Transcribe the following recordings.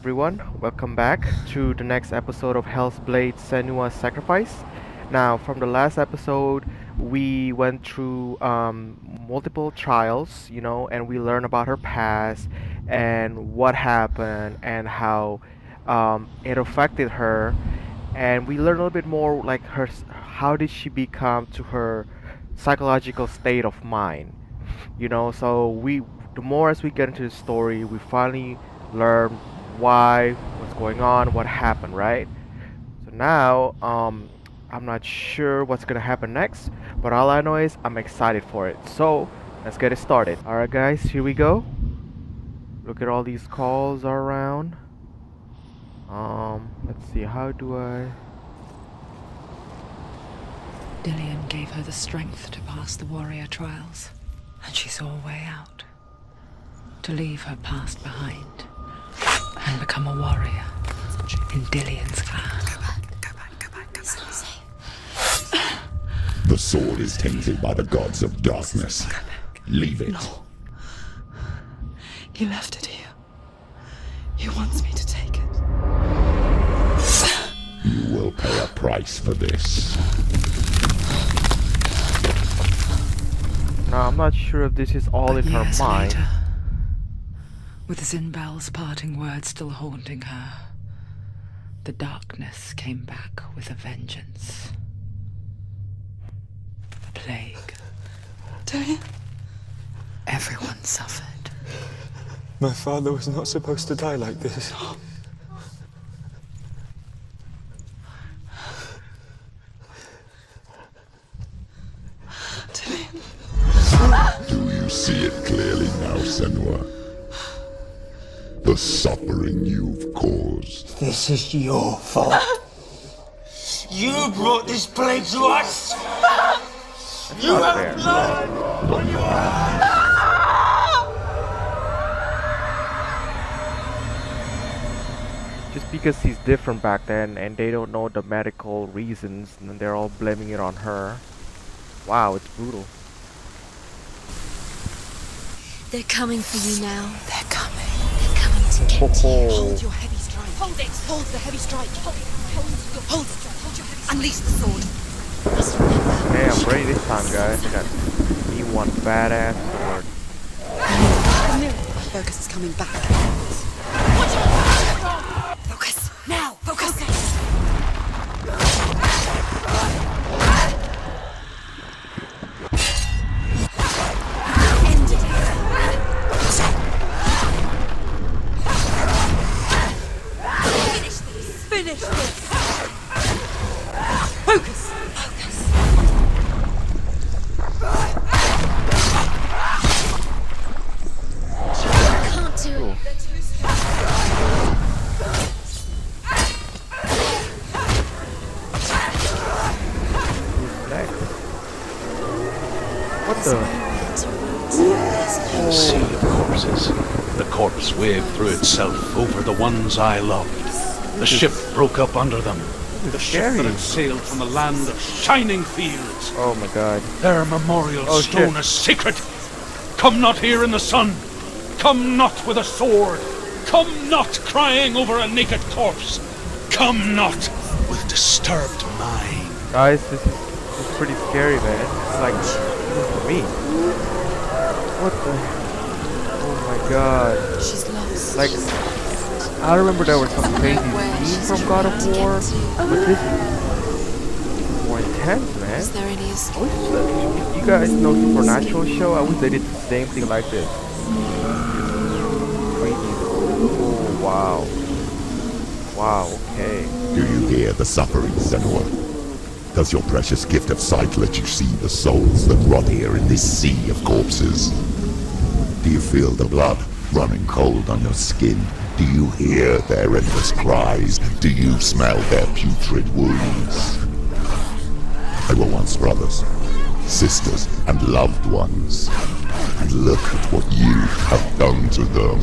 everyone, welcome back to the next episode of Hellblade Senua Sacrifice. Now, from the last episode, we went through multiple trials, and we learned about her past and what happened and how it affected her. And we learned a little bit more, like how did she become to her psychological state of mind. The more as we get into the story, we finally learn why, what's going on, what happened, right? So now, I'm not sure what's gonna happen next, but all I know is I'm excited for it. So let's get it started. All right, guys, here we go. Look at all these calls around. Let's see. How do I? 𝕻𝖆𝖓𝖉𝖆 gave her the strength to pass the warrior trials, and she saw a way out. To leave her past behind and become a warrior in 𝕻𝖆𝖓𝖉𝖆's clan. Go back. It's not safe. The sword is tainted by the gods of darkness. Leave it. No. He left it here. He wants me to take it. You will pay a price for this. Now I'm not sure if this is all in her Years mind. later, with 𝕻𝖆𝖓𝖉's parting words still haunting her, the darkness came back with a vengeance. A plague. 𝕻𝖆𝖓. Everyone suffered. My father was not supposed to die like this. 𝕻𝖆𝖓. Do you see it clearly now, Senua? The suffering you've caused. This is your fault. You brought this plague to us! You Not have fair. blood on your hands! Just because he's different back then and they don't know the medical reasons and they're all blaming it on her. Wow, it's brutal. They're coming for you now. They're coming. They're coming to get you. Oh, Hold your heavy strike. Hold it. Hold the heavy strike. Hold it. Hold it. Hold your heavy strike. Unleash the sword. Just remember. hey, I'm ready this time, guys. I got me one badass sword. Focus is coming back. Focus. Now. Focus. End it. Finish this. Focus. Can't do it. Next. What the? A sea of corpses. The corpse waved through itself over the ones I loved. The ship broke up under them. The ship that had sailed from the land of shining fields. Oh my god. Their memorial Oh, stone shit. is sacred. Come not here in the sun. Come not with a sword. Come not crying over a naked corpse. Come not with disturbed mind. Guys, this is pretty scary, man. It's like, this is for me. What the? Oh my god. She's lost. Like, I remember there were some crazy scenes from God of War, but this is more intense, man. Is there any I escape? wish if you guys know Supernatural show, I wish they did the same thing like this. Crazy. Oh, wow. Wow, okay. Do you hear the suffering, Senua? Does your precious gift of sight let you see the souls that rot here in this sea of corpses? Do you feel the blood running cold on your skin? Do you hear their endless cries? Do you smell their putrid wounds? They were once brothers, sisters, and loved ones. And look at what you have done to them.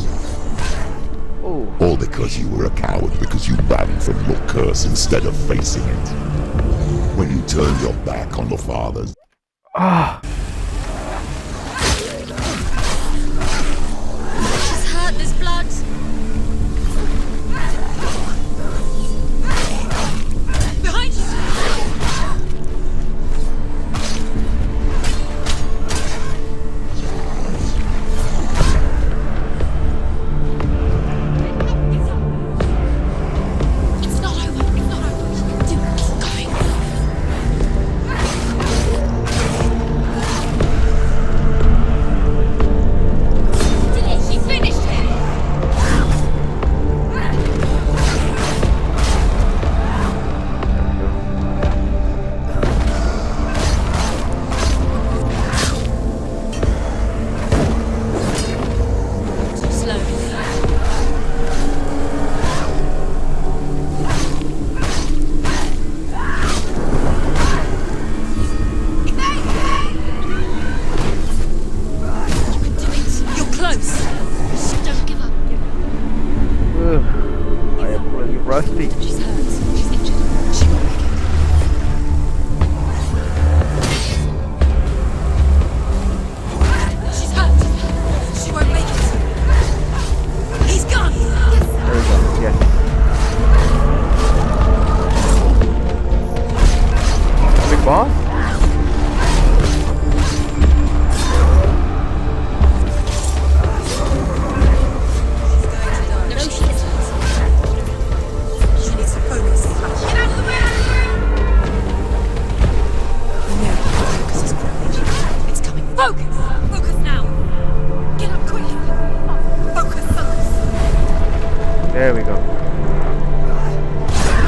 Oh, All because you were a coward, because you ran from your curse instead of facing it. When you turned your back on your fathers. ah, She's hurt. There's blood. rusty. She's hurt. She's injured. She won't make it. She's hurt. She won't make it. He's gone. Yes, sir. There we go. Yes. Big boss? No, she isn't. She needs to focus. Get out of the way! No, focus is growing. It's coming. Focus! Focus now! Get up quick! Focus, focus! There we go.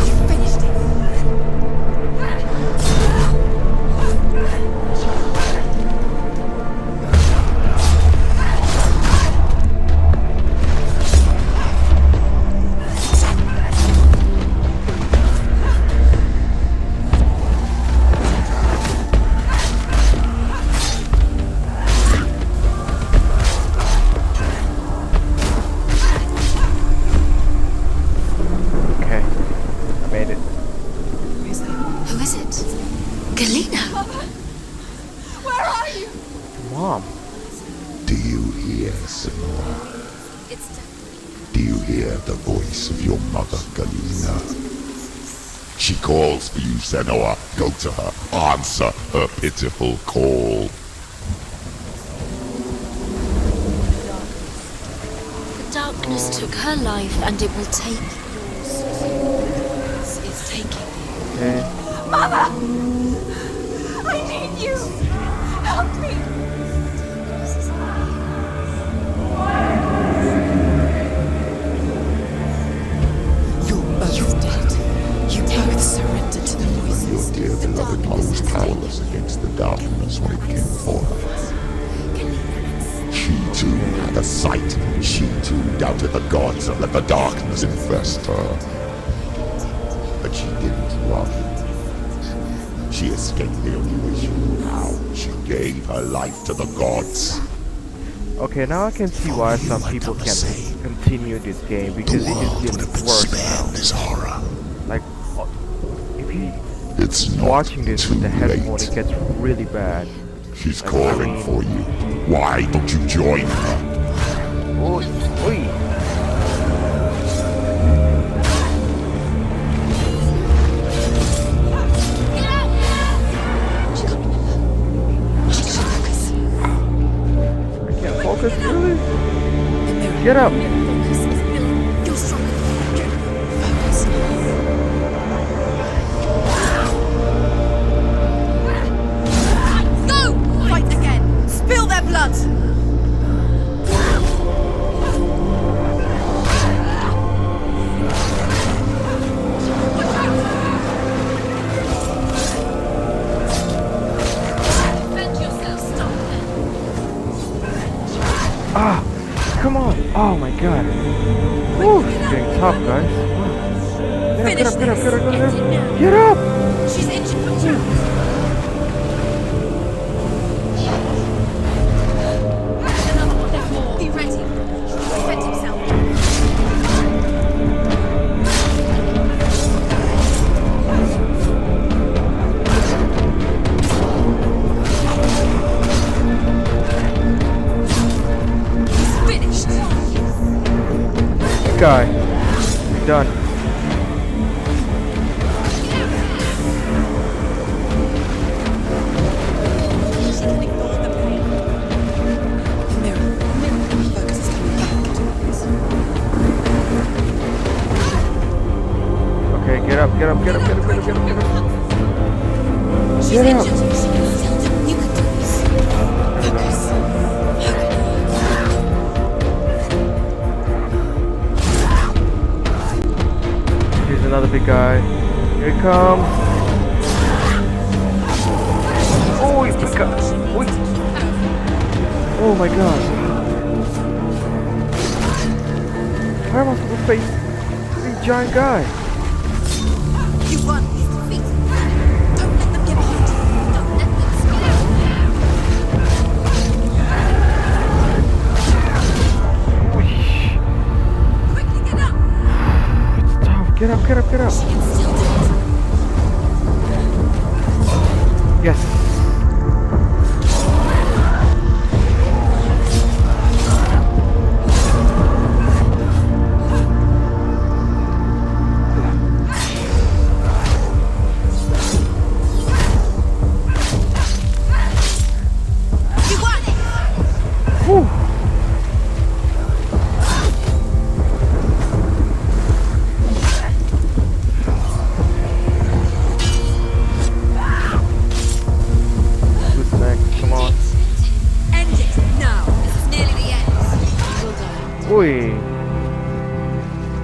You finished it! Okay. I made it. Who is it? Galena! Where are you? Mom. Do you hear, Senua? It's Do you hear the voice of your mother, Galena? She calls for you, Senua. Go to her. Answer her pitiful call. The darkness took her life and it will take yours. It's taking you. Okay. Mother! I need you! Help me! You're both dead. You both surrendered to the Your voices. dear beloved mother was powerless against the darkness when it came for her. She too had a sight. She too doubted the gods and let the darkness infest her. But she didn't run. She escaped the only way she knew how. She gave her life to the gods. Okay, now I can see why some people can't continue this game because it just gets worse now. This horror. Like, if you It's not watching this too with the headphone, late. it gets really bad. She's Like, calling I mean- for you. Why don't you join her? Oi, oi. I can't focus, really? Get up! Focus, Bill. You're stronger than you. Focus. Go! Fight again! Spill their blood! Defend yourself, stop them. Ah! Come on! Oh my god! Woo! It's getting tough, guys. Wow. Get up, get up, get up, get up, get up, get up! Get up! She's injured, watch out! Another one, there's more. Be ready. Defend himself. He's finished. Good guy. You're done. She can ignore the pain. Mirror. Focus is coming back. Okay, get up, get up, get up, get up, get up, get up, get up. She's Get up. injured. You can do this. Focus. Here's another big guy. Here he comes. Oh, he's big guy. Wait. Oh my god. How am I supposed to face this giant guy? You won. He's defeated. Don't let them get behind you. Don't let them Whoosh. Quickly get up. It's tough. Get up, get up, get up. She can still do it. Yes. You won it! Whew. Who's next? Come on. End it now. This is nearly the end. Oi.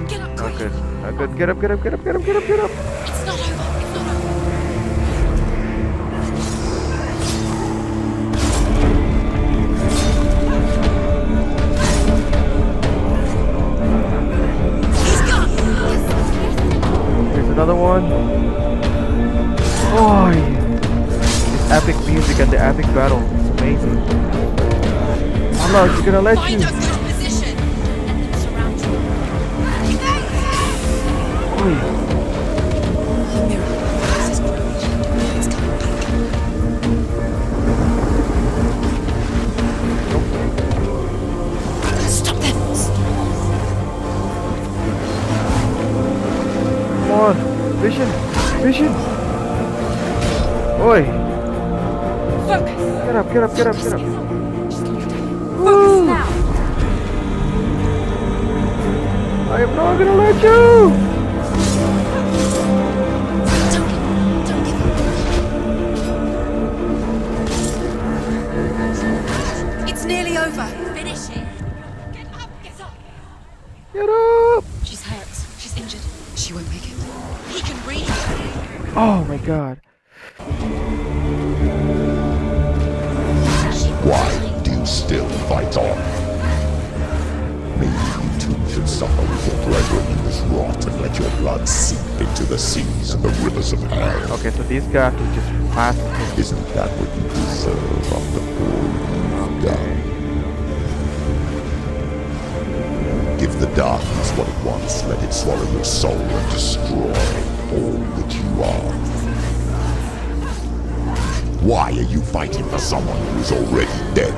Get up, Not quick. good. Not good. Get up, get up, get up, get up, get up, get up. It's not over. It's not over. He's gone. Here's another one. Oh, this epic music and the epic battle. It's amazing. I'm not gonna let Find you. a good position. Let them surround you. Oi. Mirror. This is growing. It's coming back. Stop them. Come on. Vision. Vision. Oi. Focus. Get up, get up, get up, get up. Focus now. I am not gonna let you. Don't give up. It's nearly over. Finish it. Get up. Get up. Get up. She's hurt. She's injured. She won't make it. He can breathe. Oh my god. Why do you still fight on? Maybe you too should suffer with your brethren in this rot and let your blood seep into the seas and the rivers of hell. Okay, so these guys will just fast him. Isn't that what you deserve after all you've done? Give the darkness what it wants, let it swallow your soul and destroy all that you are. Why are you fighting for someone who is already dead?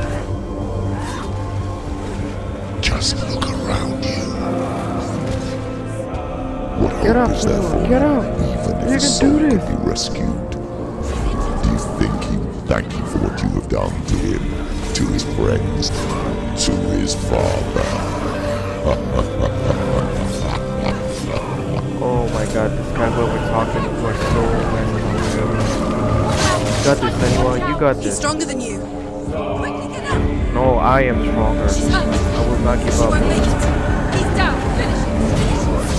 Just look around you. What Get hope up, is there for get up. even You if a can soul do this. could be rescued? Do you think he will thank you for what you have done to him, to his friends, to his father? Oh my god, this guy what we're talking to are so messed up. You got this, Senua. You got He's this. stronger than you. Quickly get up. No, I am stronger. She's hurt. I will not give She up. won't make it. He's down. Finish it.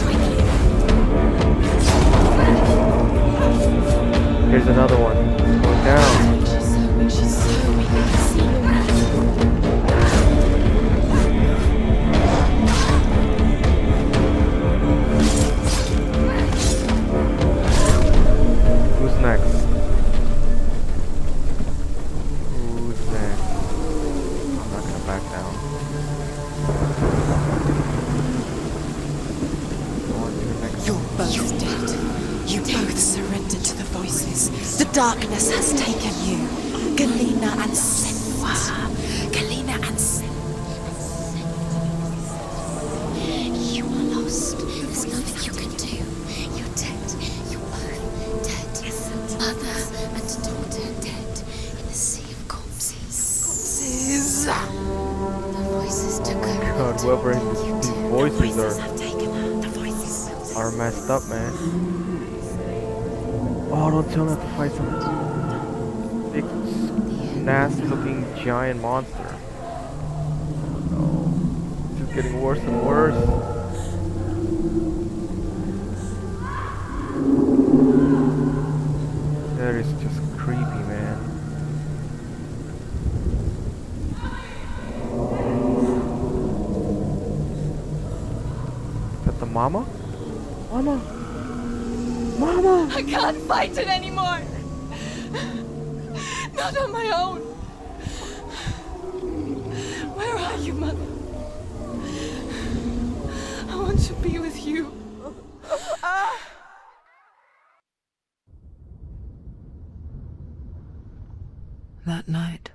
Finish it. Here's another one. Going down. She's so weak. I can see her. Who's next? Who's next? I'm not gonna back down. Go on to the next You're one. both dead. You both surrendered to the voices. The darkness has taken you. 𝕮𝖏𝖏 and Senua. 𝕮𝖏𝖏 and Senua. You are lost. There's nothing you can do. You're dead. You're both dead. Mother and daughter dead in the sea of corpses. The voices took her. God, whoever these voices have taken her. The voices. are messed up, man. Oh, don't tell me I have to fight some big, nasty-looking giant monster. Oh no, this is getting worse and worse. That is just creepy, man. Is that the mama? Mama! Mama! I can't fight it anymore. Not on my own. Where are you, Mother? I want to be with you. That night,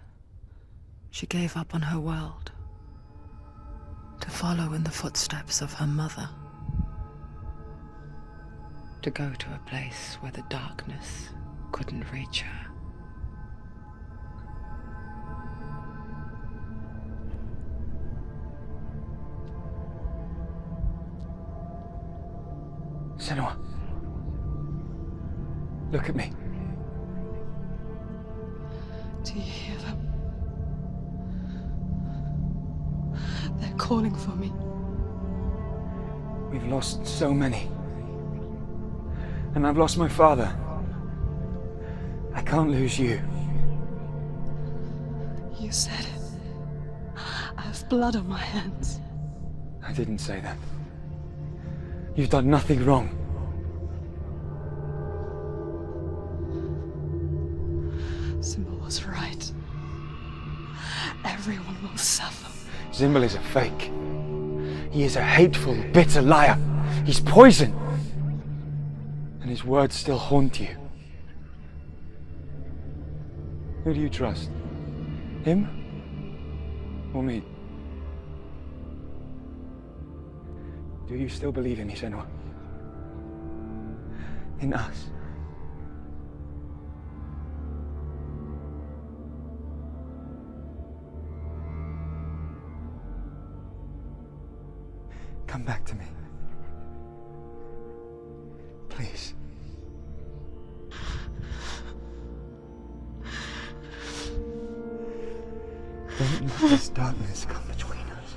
she gave up on her world to follow in the footsteps of her mother, to go to a place where the darkness couldn't reach her. Senua. Look at me. Do you hear them? They're calling for me. We've lost so many. And I've lost my father. I can't lose you. You said it. I have blood on my hands. I didn't say that. You've done nothing wrong. Simba was right. Everyone will suffer. 𝕻𝖆𝖓 is a fake. He is a hateful, bitter liar. He's poison. And his words still haunt you. Who do you trust? Him? Or me? Do you still believe in me, Senua? In us? Come back to me. Please. Don't let this darkness come between us.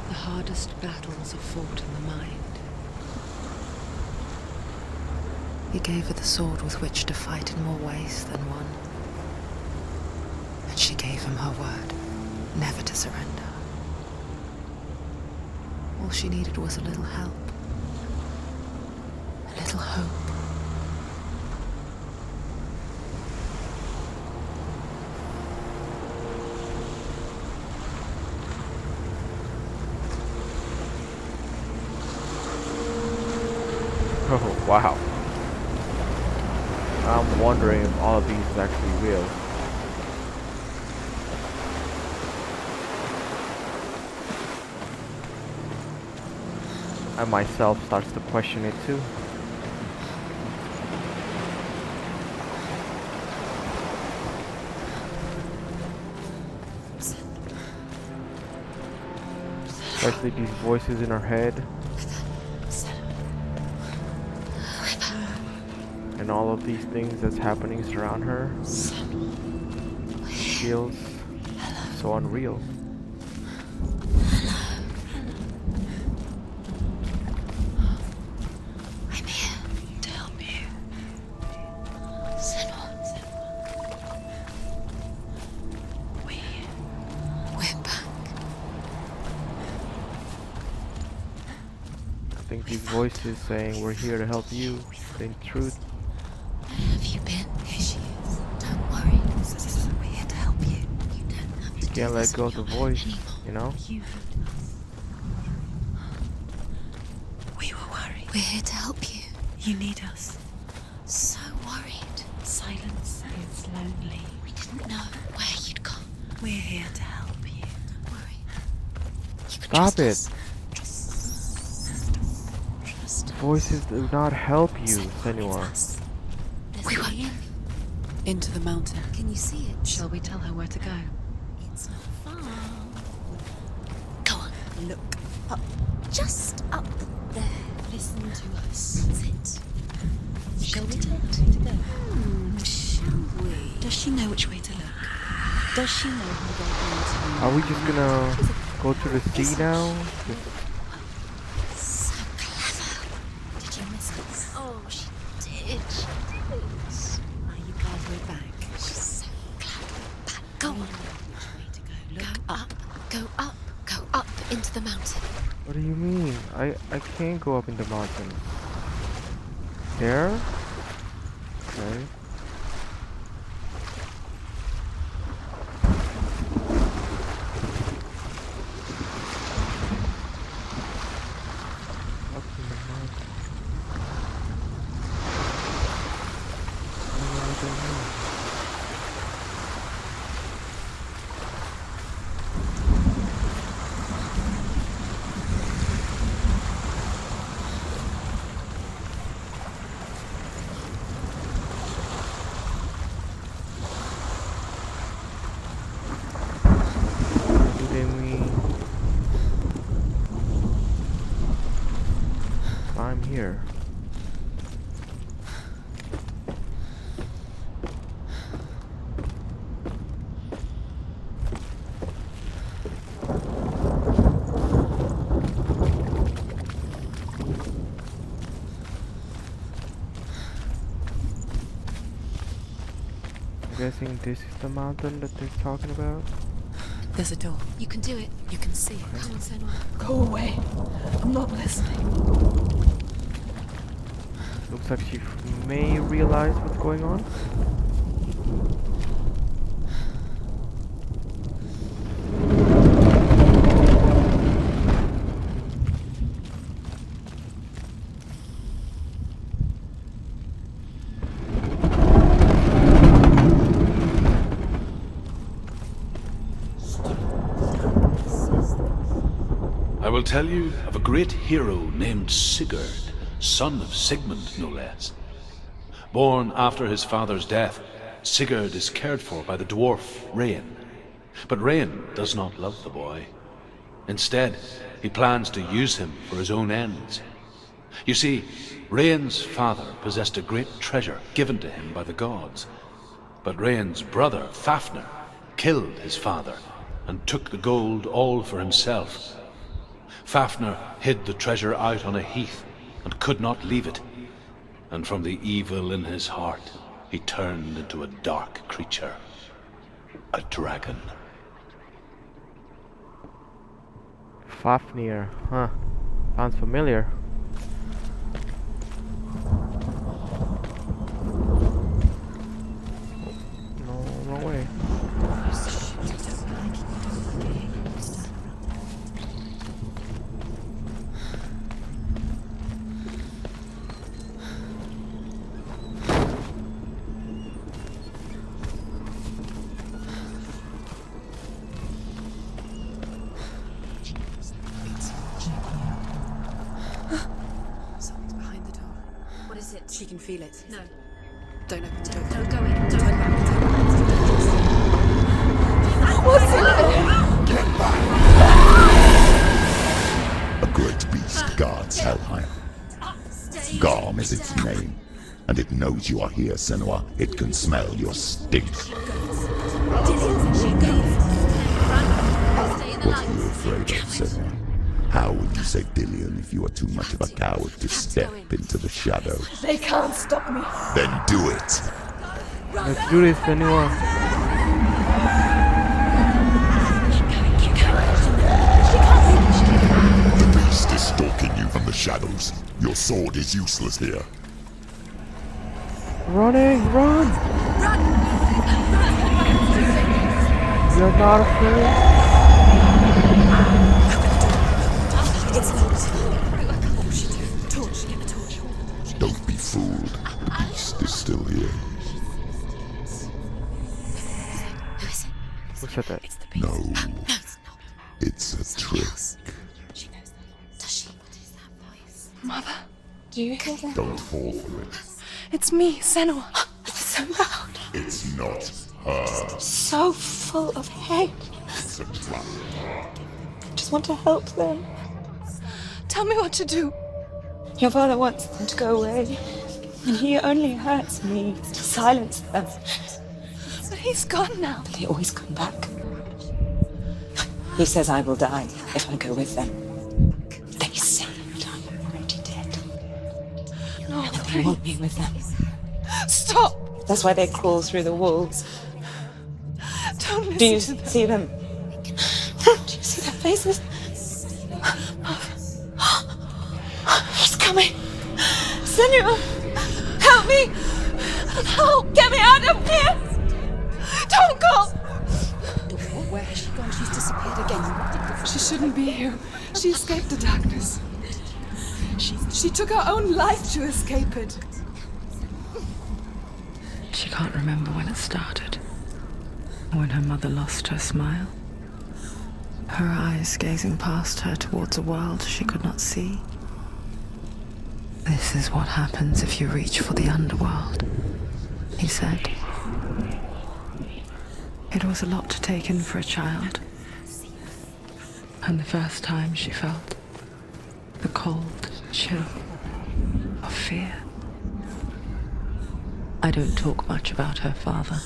The hardest battles are fought in the mind. He gave her the sword with which to fight in more ways than one. And she gave him her word, never to surrender. All she needed was a little help, a little hope. Oh, wow. I'm wondering if all of these is actually real. I myself starts to question it too. Especially these voices in her head. And all of these things that's happening around her. It feels so unreal. I'm here to help you. Senua. We're back. I think these voices saying we're here to help you, but in truth, Where have you been? Here she is. Don't worry. We're here to help you. You don't have to you can't let go of the voice, you know? We were worried. We're here to help you. You need us. So worried. Silence is lonely. We didn't know where you'd gone. We're here to help you. Don't worry. You can Stop trust it. us. Trust us. Voices do not help you, Senua. We won't. Into the mountain. Can you see it? Shall we tell her where to go? It's not far. Go on. Look. Up. Just up there. Listen to us. Sit. Shall we tell it? her where to go? Shall we? Does she know which way to look? Does she know how they're Are we just gonna go to the sea now? So clever. Did you miss us? Oh, she did. She did. Are you glad we're back? She's so glad we're back. Go on. Which way to go? Go Look up. Go up. Go up into the mountain. What do you mean? I can't go up in the mountain. There? Okay. Up in the mountain. I'm here. I'm guessing this is the mountain that they're talking about. There's a door. You can do it. You can see it. Come on, Senua. Go away. I'm not listening. Looks like she may realize what's going on. I will tell you of a great hero named Sigurd, son of Sigmund, no less. Born after his father's death, Sigurd is cared for by the dwarf Rain. But Rain does not love the boy. Instead, he plans to use him for his own ends. You see, Rain's father possessed a great treasure given to him by the gods. But Rain's brother, Fafnir, killed his father and took the gold all for himself. Fafnir hid the treasure out on a heath and could not leave it. And from the evil in his heart, he turned into a dark creature. A dragon. Fafnir, huh? Sounds familiar. No, wrong way. Something's behind the door. What is it? She can feel it. No. Don't open the door. No, go in. Don't Turn back. What's in there? A great beast guards Hellheim. Garm is its name, and it knows you are here, Senua. It can smell your stink. What are you afraid of, Senua? How would you save 𝕻𝖎𝖓 if you are too much of a coward to step into the shadows? They can't stop me. Then do it! Let's do this, Senua. The beast is stalking you from the shadows. Your sword is useless here. Running, run! You're not afraid? It's locked. What will she do? Torch. Get the torch. Don't be fooled. The beast is still here. Who said that? It's the beast. No, it's a trick. She knows that. Does she? What is that voice? Mother, do you hear that? Don't fall for it. It's me, Senua. It's so loud. It's not her. So full of hate. It's a trap. I just want to help them. Tell me what to do. Your father wants them to go away, and he only hurts me to silence them. But he's gone now. But they always come back. He says I will die if I go with them. They say that I'm already dead. No, they want me with them. Stop! That's why they crawl through the walls. Don't listen. Do you see them? Do you see their faces? He's coming. Senua, help me! Help! Get me out of here! Don't go! Where has she gone? She's disappeared again. She shouldn't be here. She escaped the darkness. She She took her own life to escape it. She can't remember when it started. When her mother lost her smile. Her eyes gazing past her towards a world she could not see. This is what happens if you reach for the underworld, he said. It was a lot to take in for a child. And the first time she felt the cold chill of fear. I don't talk much about her father,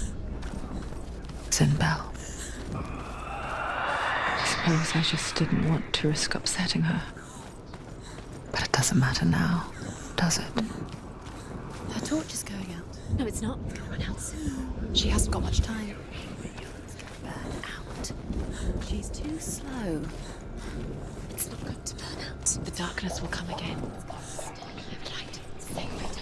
𝕻𝖆𝖓𝖆. I suppose I just didn't want to risk upsetting her. But it doesn't matter now, does it? Her torch is going out. No, it's not. It's going to run out soon. She hasn't got much time. It's going to burn out. She's too slow. It's not going to burn out. The darkness will come again. Right. Stay right.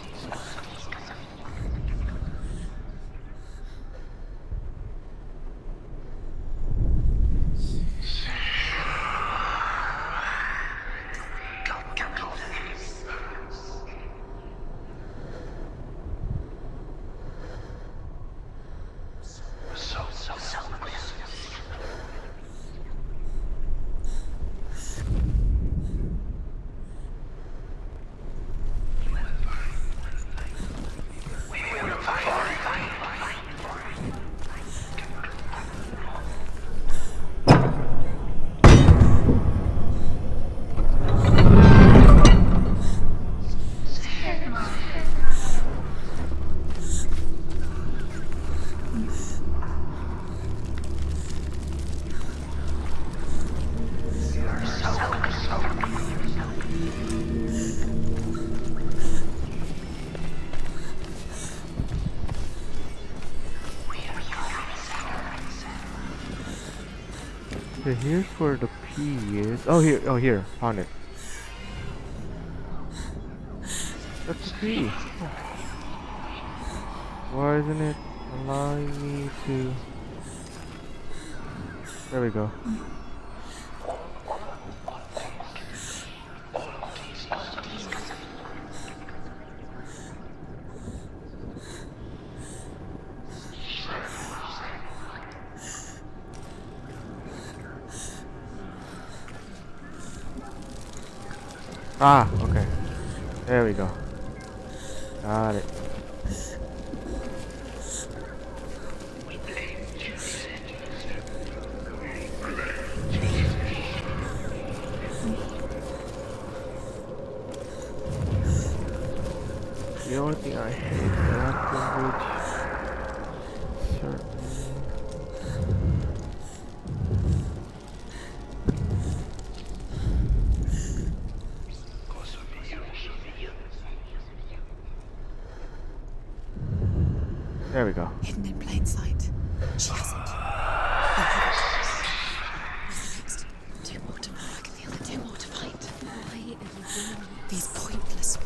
Okay, here's where the P is. Oh, here. Oh, here. Found it. That's the P. Why isn't it allowing me to... There we go. Ah, okay. There we go. Got it. The only thing I hate is that certain... There we go. Hidden in plain sight. She hasn't. What's next? Two more to find. I can feel the two more to find. Why are you doing these pointless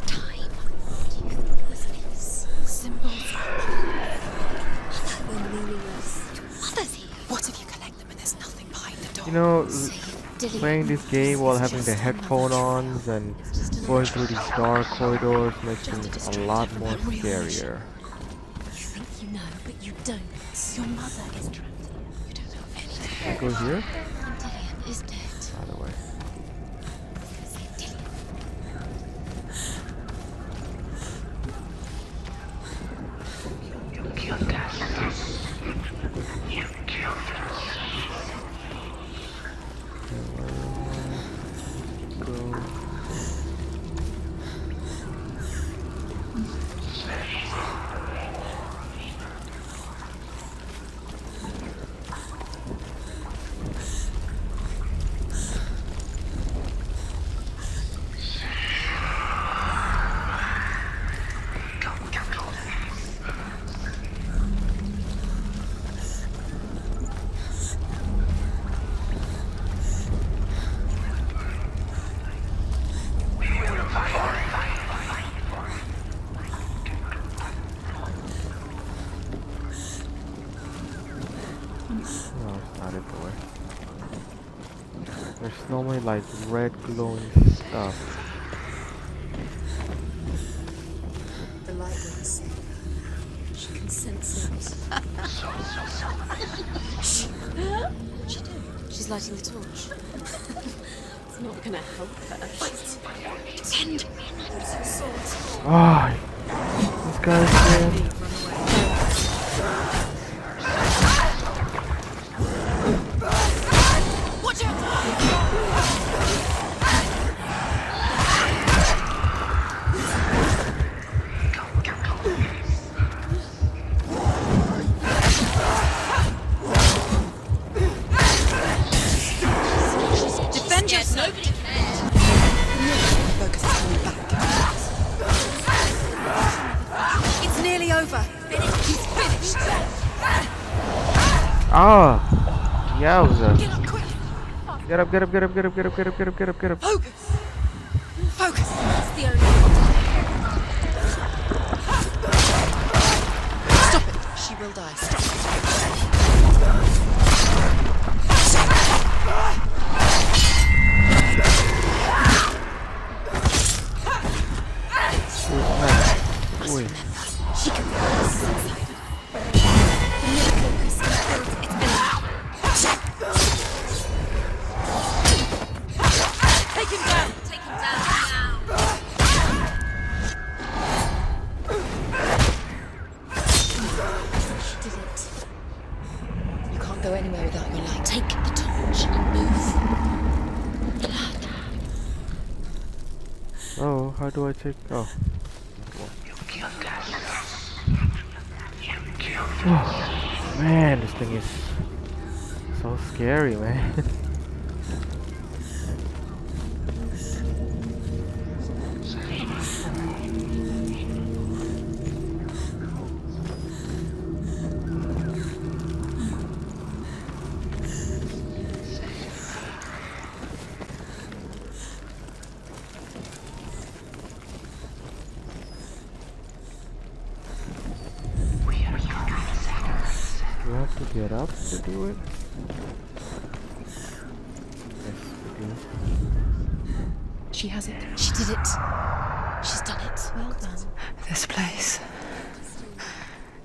time? What do you think this is? Symbols. They're meaningless. Your mother's here. What if you collect them and there's nothing behind the door? You know, playing this game while having the headphone on and going through these dark corridors makes things a lot more scarier. You think you know, but you don't. Your mother is trapped here. You don't know anything. Can I go here? 𝕻𝖆𝖓𝖆 is dead. By the way. You killed us. You killed us. Go. No, it's not it, boy. There's normally like red glowing stuff. The light wouldn't save her. She can sense it. Shh. What's she doing? She's lighting the torch. It's not gonna help her. Wait. Pretend. Use your sword. Ah, this guy's dead. Watch out! Defend yourself! Nobody cares. Focus is coming back. It's nearly over. He's finished. Ah, yowza. Get up quick. Get up, get up, get up, get up, get up, get up, get up, get up, get up. Focus. Focus. That's the only one. Stop it. She will die. Stop it. Ui. She can feel this inside. The middle focus controls its energy. Take him down. Take him down now. She did it. You can't go anywhere without your light. Take the torch and move. Blood. Oh, how do I take? Oh. Oh, man, this thing is so scary, man. Do I have to get up to do it? Yes, we do. She has it. She did it. She's done it. Well done. This place.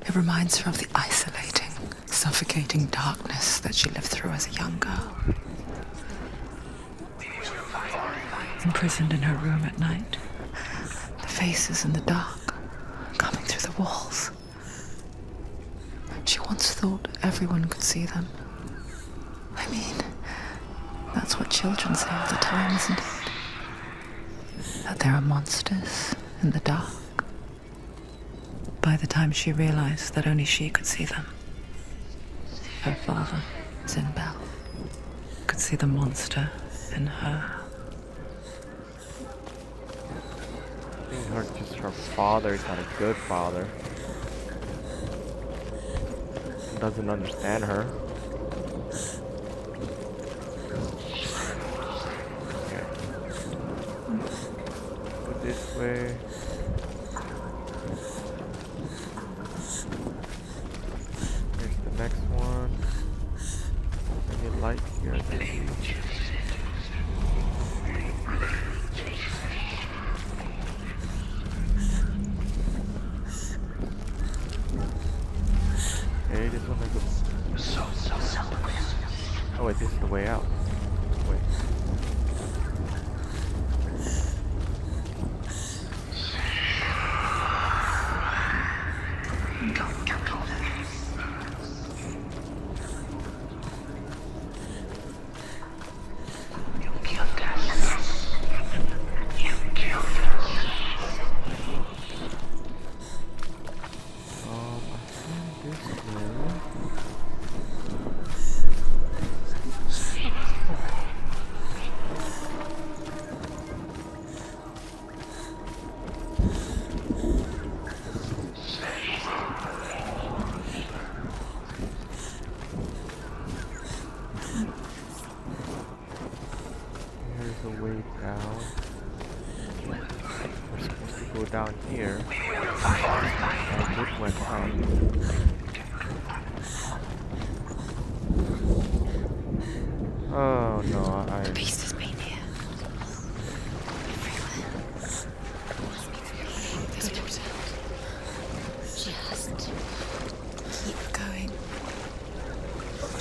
It reminds her of the isolating, suffocating darkness that she lived through as a young girl. Imprisoned in her room at night. The faces in the dark, coming through the walls. She once thought everyone could see them. I mean, that's what children say all the time, isn't it? That there are monsters in the dark. By the time she realized that only she could see them, her father, 𝕻𝖆𝖏, could see the monster in her. I think just her father is not a good father. Doesn't understand her. Okay. Go this way. Here's the next one. Any light here? Okay, this one is a... Oh wait, this is the way out. Wait. I think this way. Here's a way down. We're supposed to go down here. I did went up. Oh no, The beast has been here.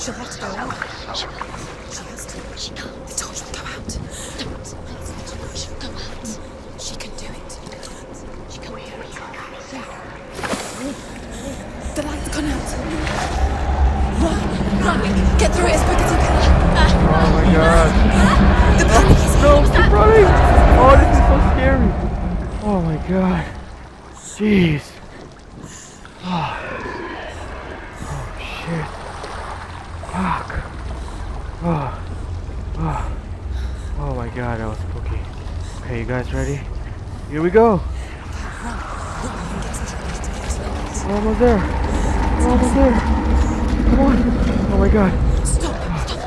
She'll have to go out. She has to. She can't. The torch will go out. Don't. The torch will go out. She can do it. She can do it. The light's gone out. Run! Run! Get through it as quick as you can. Oh my god. The panic is No, keep running! Oh, this is so scary. Oh my god. Jeez. Oh, shit. Fuck. Oh my god, that was spooky. Okay, you guys ready? Here we go. We're almost there. We're almost there. Come on. Oh my god. Stop.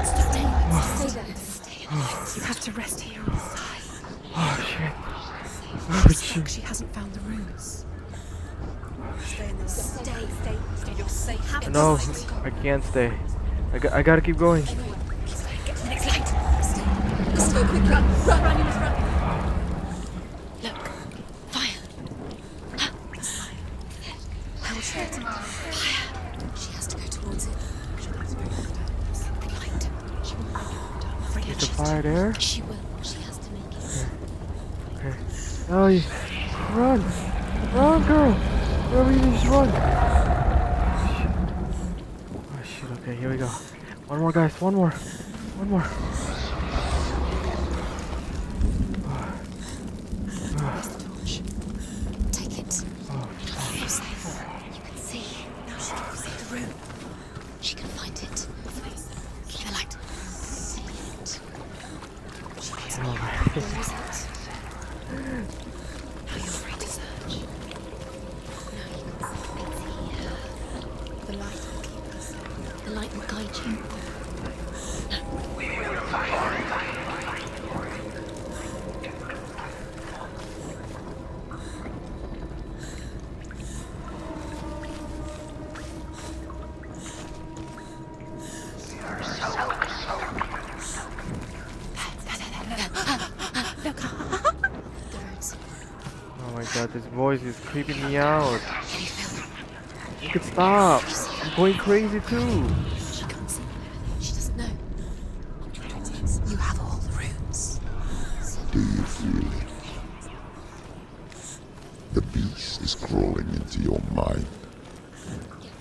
Stay there. You have to rest here on the side. Oh shit. Oh She's shit. stuck. She hasn't found the runes. Stay in there. Stay. You're safe. No, I can't stay. I gotta keep going. Get to the next light. Stay. Let's go quick. Run. You must run. Look. Fire. How is she getting fire? She has to go towards it. The light. She will make it. Is the fire there? She will. She has to make it. Okay. Ellie, run! Run, girl! Wherever you just run! Oh shit, okay, here we go. One more, guys, one more. One more. Take it. You're safe. You can see. Now she can see the room. She can find it. The light. See it. She can see it. Where is it? Now you're free to search. Now you can see it's here. The light will keep us. The light will guide you. Oh my god, this voice is creeping me out. You can stop. I'm going crazy too. She can't see. She doesn't know. You have all the runes. Do you feel it? The beast is crawling into your mind,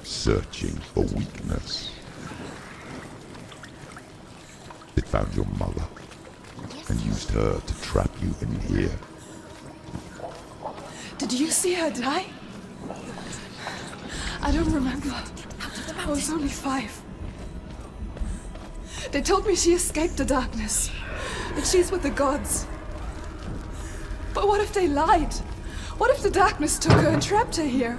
searching for weakness. It found your mother and used her to trap you in here. Did you see her die? I don't remember. I was only 5. They told me she escaped the darkness, that she's with the gods. But what if they lied? What if the darkness took her and trapped her here?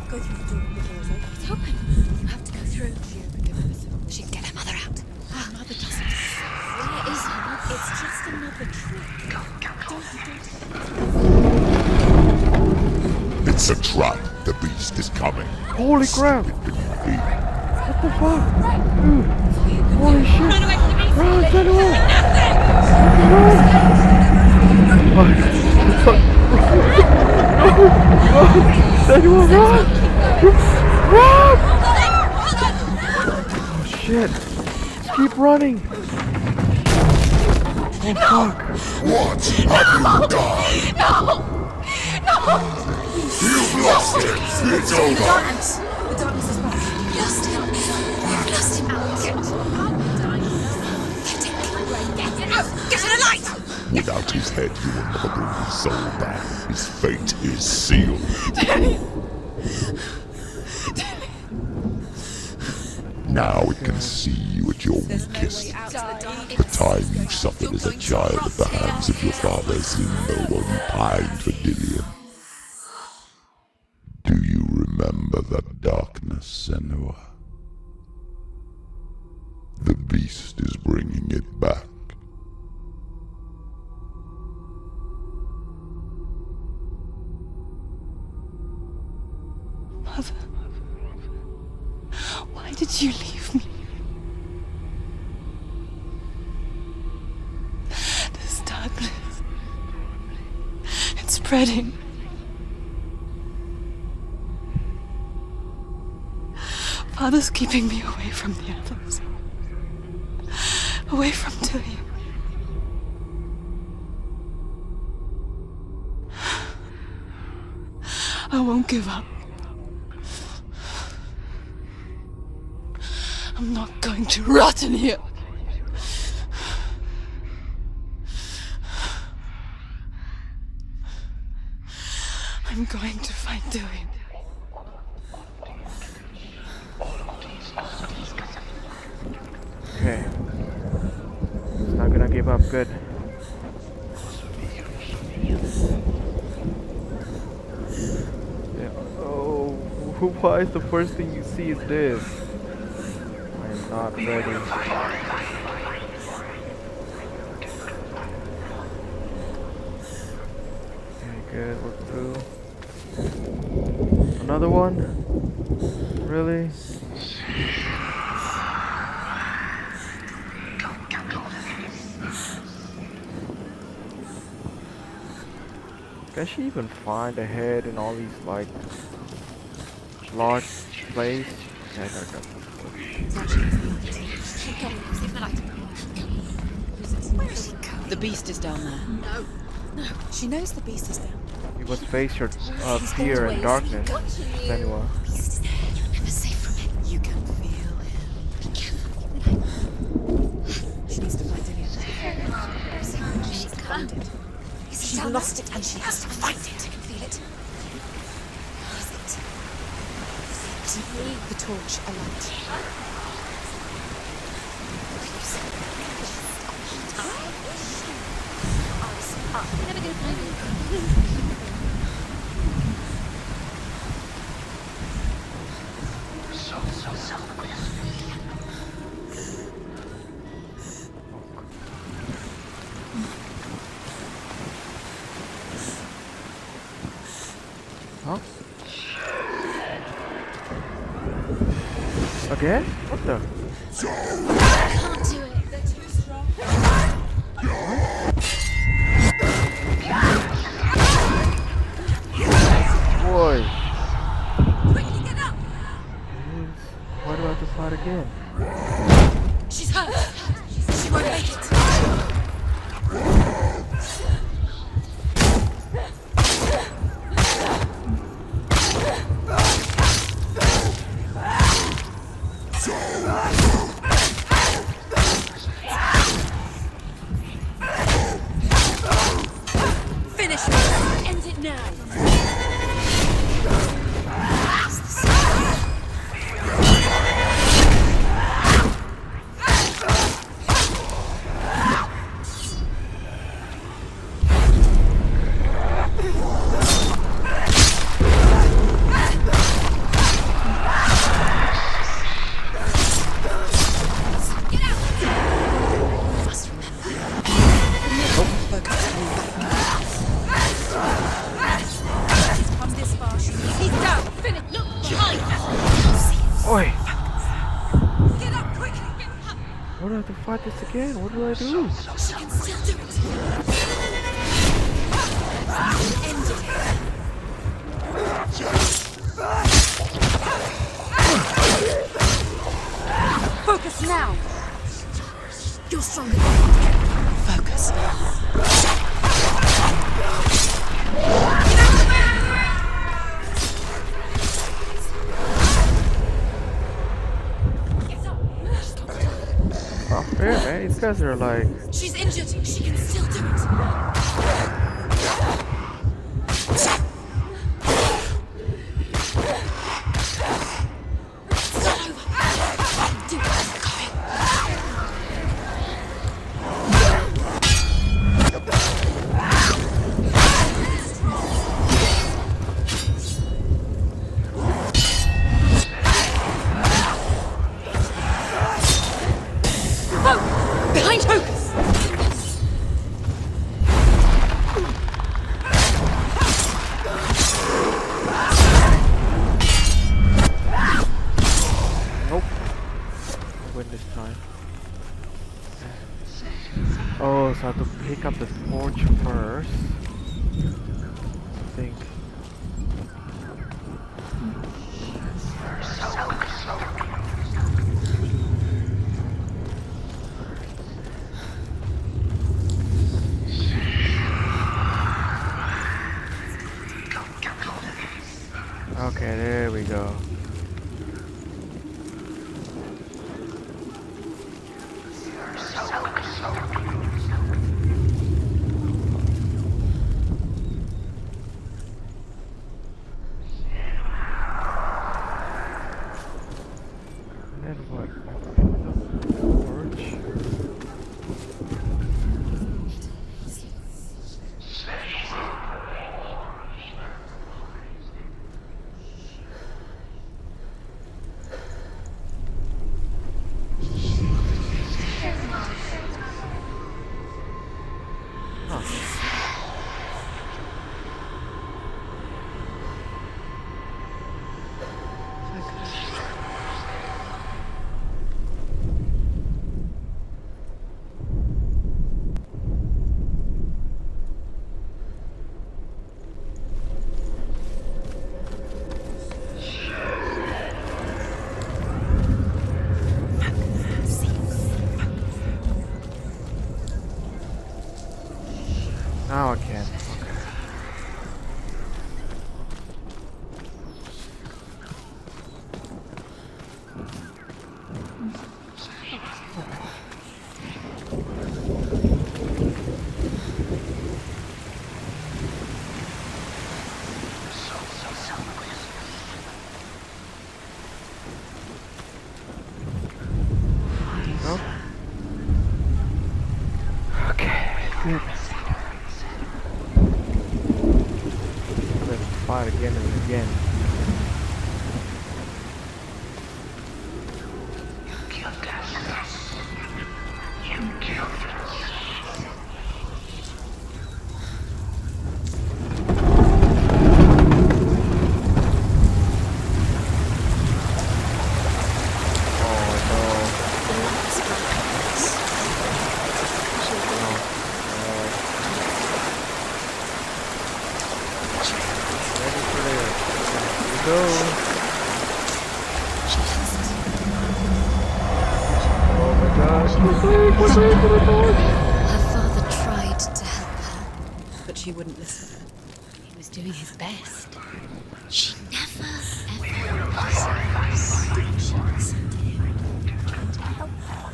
Go through the door. The door's open. It's open. You have to go through. She can get her mother out. Her mother doesn't. Where is her mother? It's just another trick. It's a trap. The beast is coming. Holy crap! It beneath thee. What the fuck? Dude! Holy shit! Run, Senua! Run! Senua, run! Run! Oh shit! Keep running! Oh fuck! What? Have you died? You've lost it! It's over! The darkness is back. You've lost him. You've lost him. Get it out! Get to the light! Without his head, you will never bring his soul back. His fate is sealed. Now it can see you at your weakest. The time you suffered as a child at the hands of your father 𝕻𝖆𝖏 while you pined for 𝕻𝖆𝖏𝖆. Do you remember that darkness, Senua? The beast is bringing it back. Mother, why did you leave me? This darkness, spreading. Father's keeping me away from the others. Away from 𝕻𝖎𝖆. I won't give up. I'm not going to rot in here. I'm going to find 𝕻𝖎𝖆. Okay. It's not gonna give up. Good. Yeah. Oh, why is the first thing you see is this? I am not ready. Okay, good. We're through. Another one? Really? Can she even find a head in all these like large places? Yeah, I gotta go. Where is she going? The beast is down there. No. No. She knows the beast is there. You must face your fear and darkness, Senua. The beast is there. You're never safe from it. You can feel him. Be careful. She needs to find 𝕻𝖆𝖏. She needs to find it. She's lost it and she has to find it. I can feel it. Is it? The torch alight. Never gonna find it. Huh? Again? What the? Can't do it. They're too strong. Boy. Quickly get up. Jeez. Why do I have to fight again? She's hurt. She won't make it. Finish it. End it now. Oi! Get up quickly. Why do I have to fight this again? What do I do? She can still do it. End it. Focus now. You're stronger than me. Focus now. Not fair, man. These guys are like... She's injured. She can still do it. It's not over. Do it. Go in. Behind Hocus! Nope. I win this time. Oh, so I have to pick up the torch first. think. Okay, there we go. And then what? The torch? Now I can. Okay. Nope. Okay, good. Let's fight again and again. Her father tried to help her. But she wouldn't listen. He was doing his best. She never, ever listened. She listened to him, trying to help her.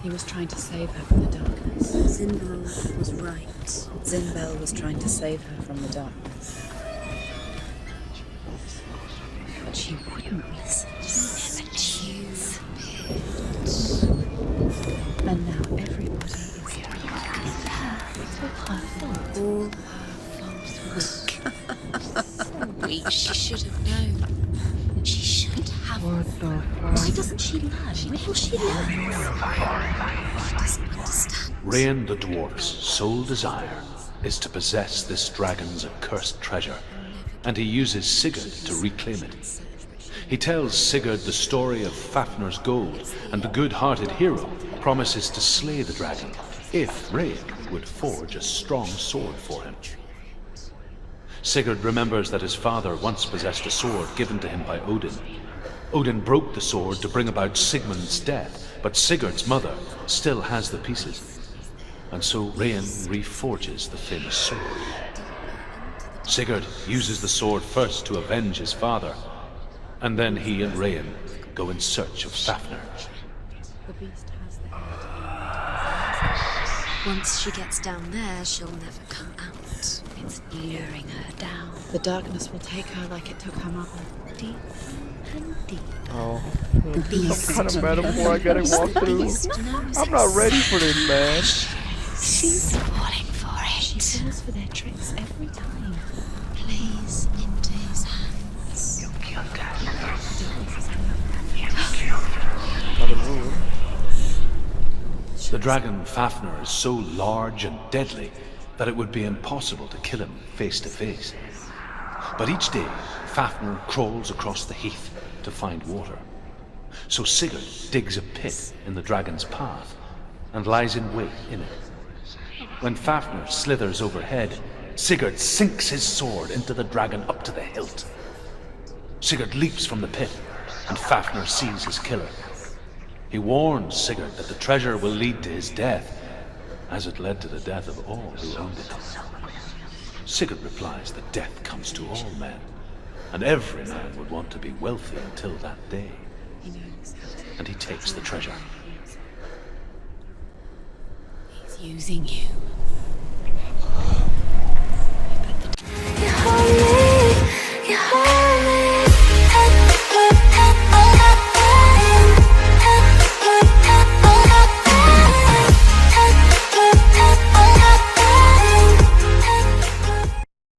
He was trying to save her from the darkness. 𝕻𝖆𝖓 was right. 𝕻𝖆𝖓 was trying to save her from the darkness. But she wouldn't listen. She never choose. And now everybody is All her fault. Weak. She should have known. She should have. What the Why fuck? doesn't she learn? When will she learn? She doesn't understand. 𝕻𝖆𝖓 the dwarf's sole desire is to possess this dragon's accursed treasure, and he uses Sigurd to reclaim it. He tells Sigurd the story of Fafnir's gold, and the good-hearted hero promises to slay the dragon if 𝕻𝖏 would forge a strong sword for him. Sigurd remembers that his father once possessed a sword given to him by Odin. Odin broke the sword to bring about Sigmund's death, but Sigurd's mother still has the pieces. And so 𝕻𝖏 reforges the famous sword. Sigurd uses the sword first to avenge his father, and then he and 𝕻𝖏 go in search of Fafnir. The beast has the Once she gets down there, she'll never come out. It's luring her down. The darkness will take her like it took her mother. Deep and deep. Oh, beast some kind of metaphor I gotta walk through. Beast knows I'm not ready for this, man. She's falling for She it. falls for their tricks every time. Plays into his hands. Another move. The dragon Fafnir is so large and deadly that it would be impossible to kill him face to face. But each day, Fafnir crawls across the heath to find water. So Sigurd digs a pit in the dragon's path and lies in wait in it. When Fafnir slithers overhead, Sigurd sinks his sword into the dragon up to the hilt. Sigurd leaps from the pit, and Fafnir sees his killer. He warns Sigurd that the treasure will lead to his death, as it led to the death of all who owned it. Sigurd replies that death comes to all men, and every man would want to be wealthy until that day. And he takes the treasure. He's using you.